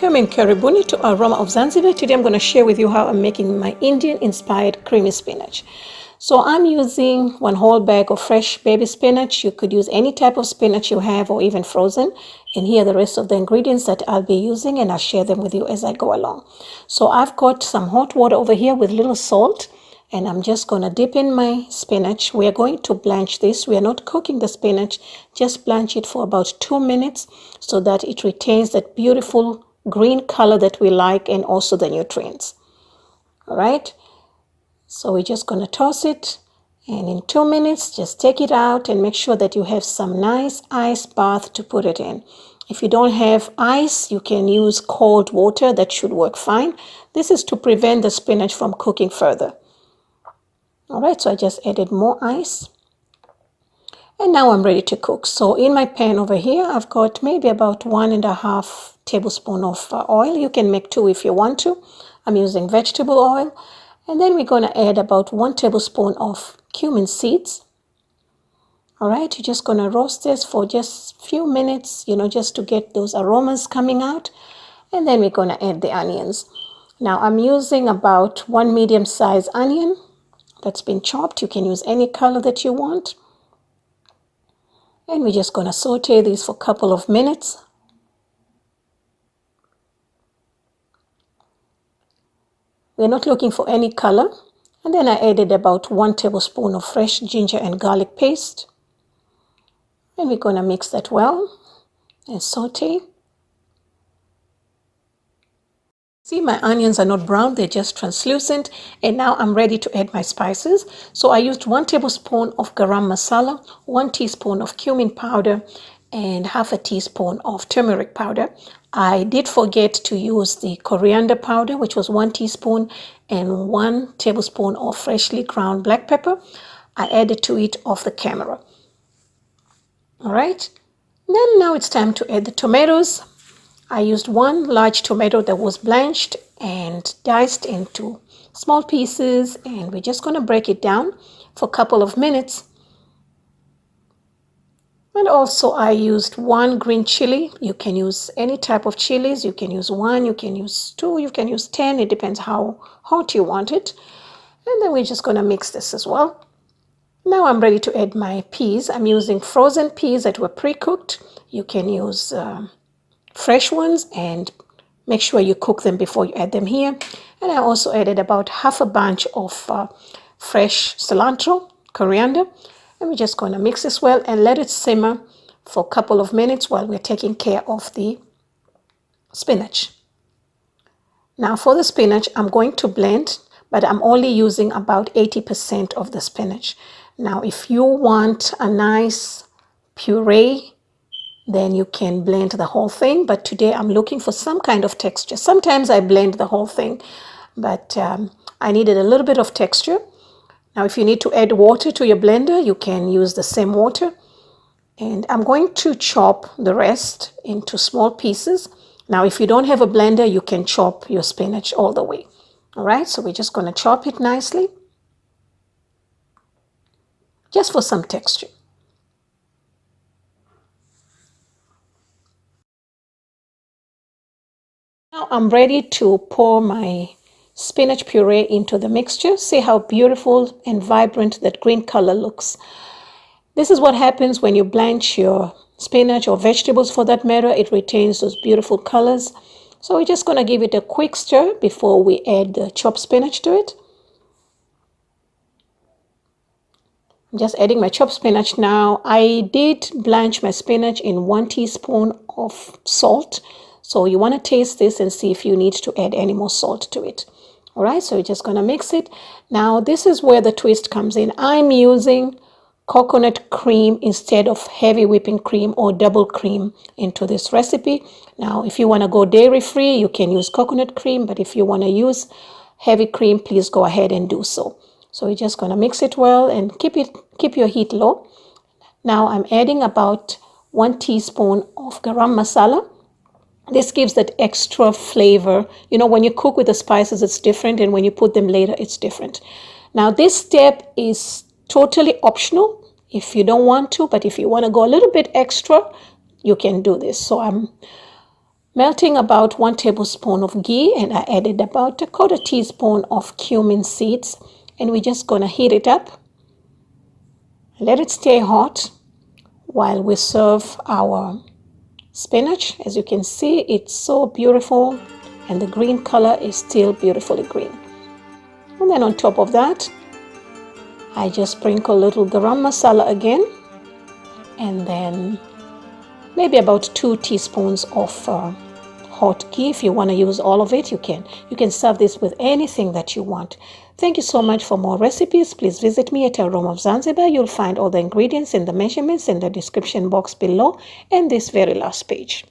Cumin Karibuni to Aroma of Zanzibar. Today I'm going to share with you how I'm making my Indian inspired creamy spinach. So I'm using one whole bag of fresh baby spinach. You could use any type of spinach you have or even frozen. And here are the rest of the ingredients that I'll be using, and I'll share them with you as I go along. So I've got some hot water over here with little salt, and I'm just going to dip in my spinach. We are going to blanch this. We are not cooking the spinach, just blanch it for about 2 minutes so that it retains that beautiful green color that we like and also the nutrients. All right. So we're just going to toss it, and in 2 minutes, just take it out and make sure that you have some nice ice bath to put it in. If you don't have ice, you can use cold water. That should work fine. This is to prevent the spinach from cooking further. All right, so I just added more ice. And now I'm ready to cook. So in my pan over here, I've got maybe about 1.5 tablespoons of oil. You can make 2 if you want to. I'm using vegetable oil. And then we're going to add about 1 tablespoon of cumin seeds. All right, you're just going to roast this for just a few minutes, just to get those aromas coming out. And then we're going to add the onions. Now I'm using about 1 medium-sized onion that's been chopped. You can use any color that you want. And we're just going to saute these for a couple of minutes. We're not looking for any color. And then I added about 1 tablespoon of fresh ginger and garlic paste. And we're going to mix that well and saute. See, my onions are not brown, they're just translucent. And now I'm ready to add my spices. So I used 1 tablespoon of garam masala, 1 teaspoon of cumin powder, and 1/2 teaspoon of turmeric powder. I did forget to use the coriander powder, which was 1 teaspoon, and 1 tablespoon of freshly ground black pepper. I added to it off the camera. All right. Then now it's time to add the tomatoes. I used 1 large tomato that was blanched and diced into small pieces, and we're just going to break it down for a couple of minutes. And also I used 1 green chili. You can use any type of chilies. You can use 1, you can use 2, you can use 10. It depends how hot you want it. And then we're just going to mix this as well. Now I'm ready to add my peas. I'm using frozen peas that were pre-cooked. You can use fresh ones, and make sure you cook them before you add them here. And I also added about 1/2 bunch of fresh cilantro, coriander. And we're just going to mix this well and let it simmer for a couple of minutes while we're taking care of the spinach. Now for the spinach, I'm going to blend, but I'm only using about 80% of the spinach. Now if you want a nice puree, then you can blend the whole thing. But today I'm looking for some kind of texture. Sometimes I blend the whole thing, but I needed a little bit of texture. Now, if you need to add water to your blender, you can use the same water. And I'm going to chop the rest into small pieces. Now, if you don't have a blender, you can chop your spinach all the way. All right, so we're just going to chop it nicely, just for some texture. Now I'm ready to pour my spinach puree into the mixture. See how beautiful and vibrant that green color looks. This is what happens when you blanch your spinach or vegetables for that matter. It retains those beautiful colors. So we're just going to give it a quick stir before we add the chopped spinach to it. I'm just adding my chopped spinach now. I did blanch my spinach in 1 teaspoon of salt. So you want to taste this and see if you need to add any more salt to it. All right, so we're just going to mix it. Now, this is where the twist comes in. I'm using coconut cream instead of heavy whipping cream or double cream into this recipe. Now, if you want to go dairy-free, you can use coconut cream. But if you want to use heavy cream, please go ahead and do so. So we're just going to mix it well and keep your heat low. Now, I'm adding about 1 teaspoon of garam masala. This gives that extra flavor. When you cook with the spices, it's different, and when you put them later, it's different. Now, this step is totally optional if you don't want to, but if you want to go a little bit extra, you can do this. So I'm melting about 1 tablespoon of ghee, and I added about 1/4 teaspoon of cumin seeds, and we're just gonna heat it up. Let it stay hot while we serve our spinach. As you can see, it's so beautiful, and the green color is still beautifully green. And then on top of that, I just sprinkle a little garam masala again, and then maybe about 2 teaspoons of hot ghee. If you want to use all of it, you can. You can serve this with anything that you want. Thank you so much. For more recipes, please visit me at Aroma of Zanzibar. You'll find all the ingredients and the measurements in the description box below and this very last page.